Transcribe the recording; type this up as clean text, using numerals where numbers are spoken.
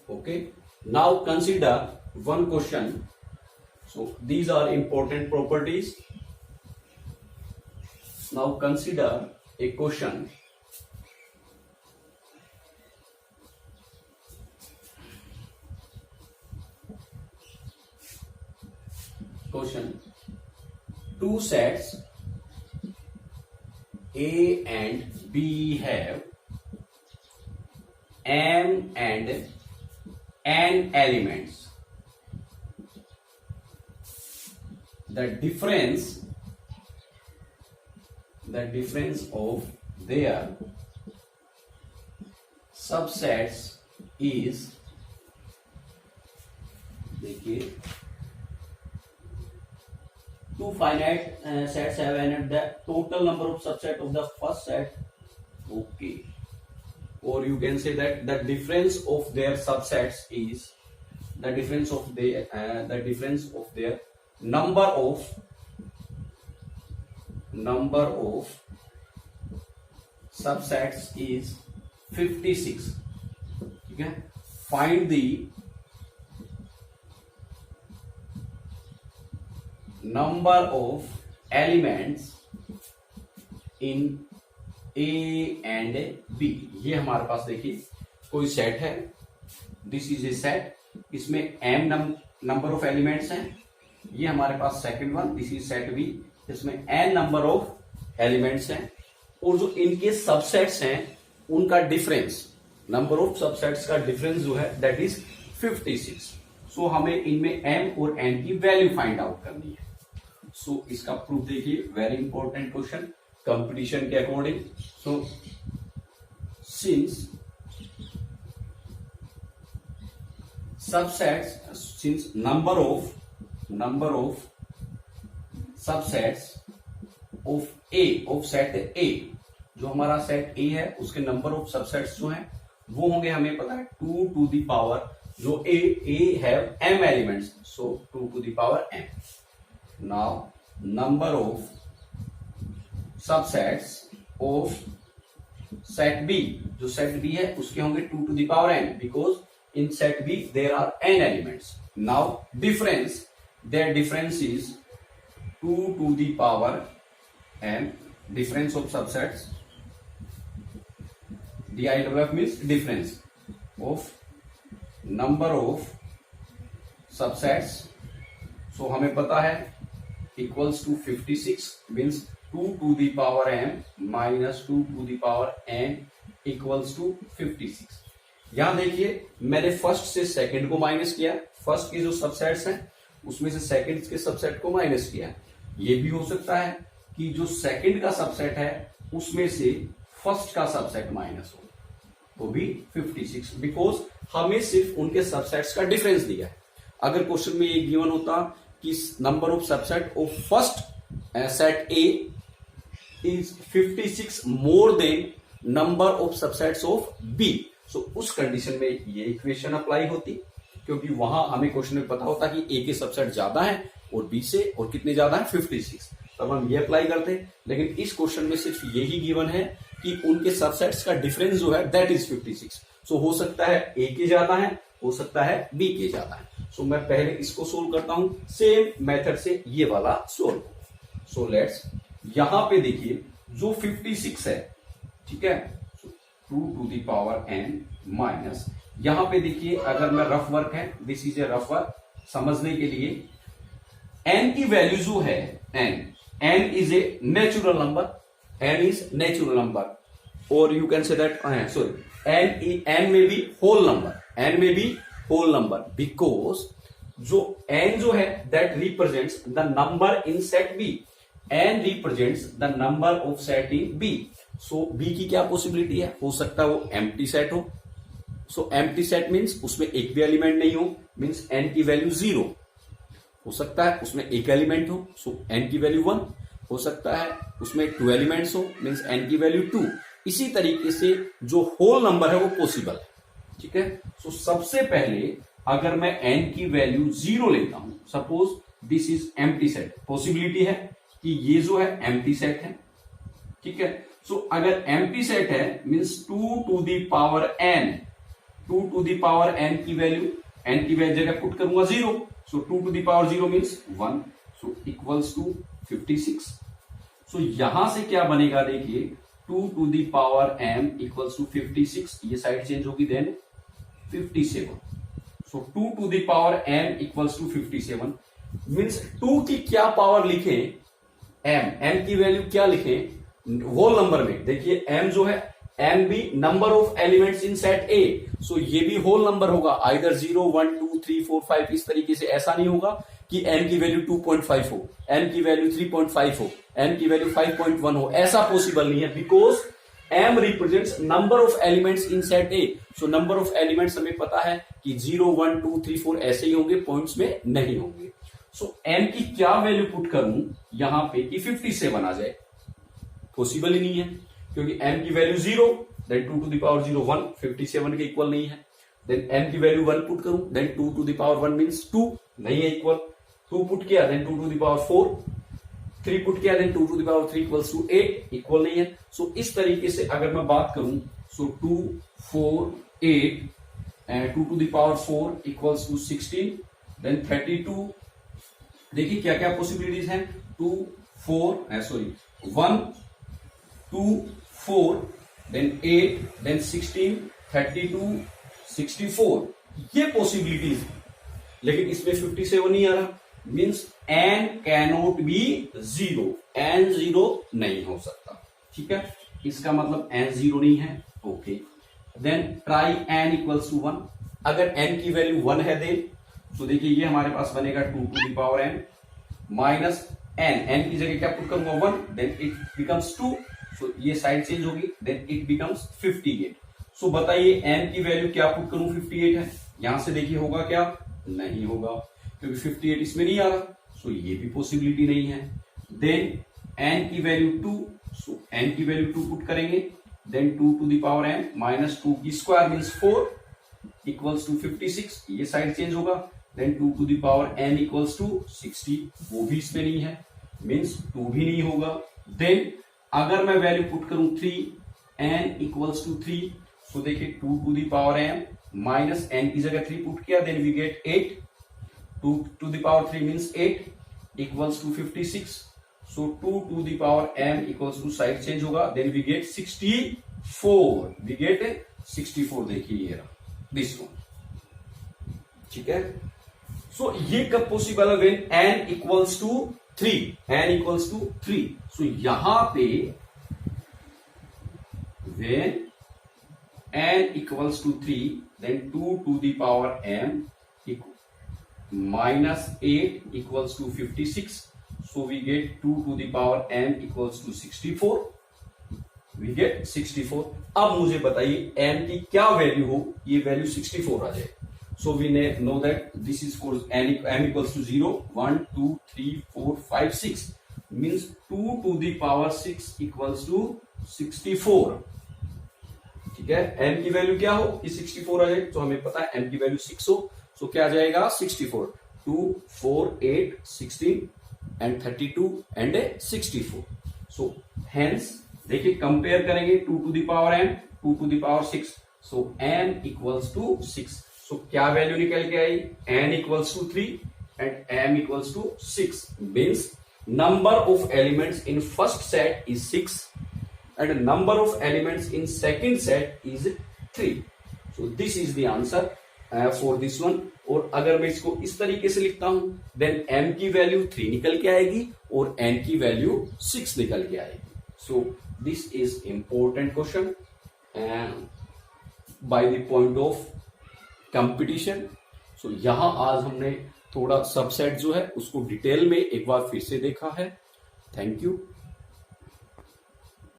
Okay. Now consider one question. So these are important properties. Now consider a question. Two sets A and B have M and N elements. The difference of their subsets is, देखिए, two finite sets have n, the total number of subset of the first set. Okay. Or you can say that the difference of their subsets is the difference of their number of subsets is 56. ठीक है. Find the number of elements in A and B. ये हमारे पास देखिए कोई set है. This is a set. इसमें m number of elements हैं. ये हमारे पास second one. This is set B. इसमें n नंबर ऑफ एलिमेंट्स हैं. और जो इनके सबसेट्स हैं उनका डिफरेंस, नंबर ऑफ सबसेट्स का डिफरेंस जो है दैट इज 56. सो हमें इनमें m और n की वैल्यू फाइंड आउट करनी है. सो इसका प्रूफ देखिए. वेरी इंपॉर्टेंट क्वेश्चन कंपटीशन के according. So since number of subsets of A, of set A, जो हमारा सेट A है उसके नंबर ऑफ सबसेट्स जो हैं वो होंगे, हमें पता है 2 to the power, जो A have m elements, so 2 to the power m. Now number of subsets of set B, जो सेट B है उसके होंगे 2 to the power n, because in set B there are n elements. Now their difference is 2 to the power m. Difference of subsets, DIWF means difference of number of subsets. So हमें पता है equals to 56 means 2 to the power m minus 2 to the power n equals to 56. यहां देखिए मैंने first से second को minus किया. First के जो सबसेट्स हैं उसमें से सेकंड के सबसेट को माइनस किया. ये भी हो सकता है कि जो सेकंड का सबसेट है उसमें से फर्स्ट का सबसेट माइनस हो, तो भी 56, बिकॉज हमें सिर्फ उनके सबसेट्स का डिफरेंस दिया है. अगर क्वेश्चन में ये गिवन होता कि number of subset of first set A is 56 more than number of subsets of B, so उस कंडीशन में ये इक्वेशन अप्लाई होती, क्योंकि वहां हमें क्वेश्चन में पता होता कि ए के सबसेट ज्यादा है और बी से और कितने ज्यादा है 56, तब हम ये अप्लाई करते. लेकिन इस क्वेश्चन में सिर्फ यही गिवन है कि उनके सबसेट्स का डिफरेंस जो है दैट इज 56. सो हो सकता है ए के ज्यादा है, हो सकता है बी के ज्यादा है. सो मैं पहले इसको सोल्व करता हूं सेम मेथड से, ये वाला सोल्व. सो लेट्स, यहां पे देखिए जो 56 है, ठीक है, 2 to the power n minus, यहां पे देखिए अगर मैं रफ वर्क है, this is a rough work, समझने के लिए n की वैल्यू जो है n is a natural number, n is natural number, और you can say that sorry n में भी होल नंबर, n में भी होल नंबर, बिकॉज जो n जो है that represents the number in set B, n represents the number of set in B. So B की क्या पॉसिबिलिटी है, हो सकता है वो एम्प्टी सेट हो. सो एम्प्टी सेट मींस उसमें एक भी एलिमेंट नहीं हो, मींस n की वैल्यू 0 हो सकता है, उसमें एक एलिमेंट हो, सो n की वैल्यू 1 हो सकता है, उसमें 2 एलिमेंट्स हो, मींस n की वैल्यू 2. इसी तरीके से जो होल नंबर है वो पॉसिबल है. ठीक है. सो सबसे पहले अगर मैं n की वैल्यू 0 लेता हूं, suppose this is empty set, possibility है कि ये जो है एम्प्टी सेट है. ठीक है. सो अगर एम्प्टी सेट है means 2 to the power n 2 to the power n की वैल्यू जगह पुट करूंगा 0, so 2 to the power 0 means 1, so equals to 56। So यहां से क्या बनेगा देखिए, 2 to the power m equals to 56, ये साइड चेंज होगी, then 57। So 2 to the power m equals to 57 means 2 की क्या पावर लिखें, m की वैल्यू क्या लिखें होल नंबर में। देखिए m जो है, m भी number of elements in set A, so ये भी होल नंबर होगा, आइदर 0 1 2 3 4 5 इस तरीके से। ऐसा नहीं होगा कि m की वैल्यू 2.5 हो, m की वैल्यू 3.5 हो, m की वैल्यू 5.1 हो, ऐसा पॉसिबल नहीं है, because m represents number of elements in set A. So number of elements हमें पता है कि 0 1 2 3 4 ऐसे ही होंगे, पॉइंट्स में नहीं होंगे। सो m की क्या वैल्यू पुट करूं यहां पे कि 57 आ जाए, पॉसिबल ही नहीं है, क्योंकि m की value 0, then 2 to the power 0 1, 57 के इक्वल नहीं है। देन m की वैल्यू 1 पुट करूं, then 2 to the power 1 means 2, नहीं है इक्वल। 2 पुट किया, then 2 to the power 4, 3 put किया, then 2 to the power 3 equals to 8, equal नहीं है। सो इस तरीके से अगर मैं बात करूं, so 2 4 8 and 2 to the power 4 equals to 16, then 32। देखिए क्या क्या पॉसिबिलिटीज हैं, 2 4 सॉरी 1 2 4 देन 8 देन 16 32 64, ये पॉसिबिलिटीज। लेकिन इसमें 57 नहीं आ रहा, means n cannot be 0, n 0 नहीं हो सकता, ठीक है, इसका मतलब n 0 नहीं है। Okay, then try n equals to 1, अगर n की वैल्यू 1 है देन, तो देखिए ये हमारे पास बनेगा 2 to the power n minus n की जगह क्या पुट करूंगा 1, देन इट बिकम्स 2, सो ये साइड चेंज होगी, देन इट बिकम्स 58। सो बताइए n की वैल्यू क्या पुट करूं, 58 है, यहां से देखिए होगा क्या, नहीं होगा, क्योंकि 58 इसमें नहीं आ रहा, सो ये भी पॉसिबिलिटी नहीं है। देन n की वैल्यू 2, सो n की वैल्यू 2 पुट करेंगे, then 2 to the power n minus 2 की स्क्वायर मीन्स 4 इक्वल्स टू 56, ये साइड चेंज होगा, then 2 to the power n equals to 60, वो भी इसमें नहीं है, मीन्स 2 भी नहीं होगा। देन अगर मैं वैल्यू पुट करूं 3, n इक्वल्स टू 3, सो देखिए 2 to the power m minus n की जगह 3 पुट किया, then we get 8, 2 to the power 3 means 8 equals to 56, so 2 to the power m equals to side change होगा, then we get 64, we get 64। देखिए ये रहा this one, ठीक है। सो ये कब पॉसिबल है, when n equals to 3, n equals to 3। So यहां पे when n equals to 3, then 2 to the power m minus 8 equals to 56, so we get 2 to the power m equals to 64, we get 64। अब मुझे बताइए n की क्या value हो, ये value 64 आ जाए। So we know that this is for m equals to 0, 1, 2, 3, 4, 5, 6 means 2 to the power 6 equals to 64, ठीक है। m की वैल्यू क्या हो, कि 64 आ जाए, तो हमें पता है m की वैल्यू 6 हो, सो क्या आ जाएगा 64, 2 4 8 16 एंड 32 एंड 64। सो हेंस देखिए कंपेयर करेंगे 2 to the power m 2 to the power 6, so m equals to 6। So क्या वैल्यू निकल के आई, n equals to 3 and m equals to 6, means number of elements in first set is 6 and number of elements in second set is 3। So this is the answer for this one. और अगर मैं इसको इस तरीके से लिखता हूं, then m की वैल्यू 3 निकल के आएगी और n की वैल्यू 6 निकल के आएगी। So this is important question by the point of competition. So यहां आज हमने थोड़ा सबसेट जो है उसको डिटेल में एक बार फिर से देखा है। Thank you.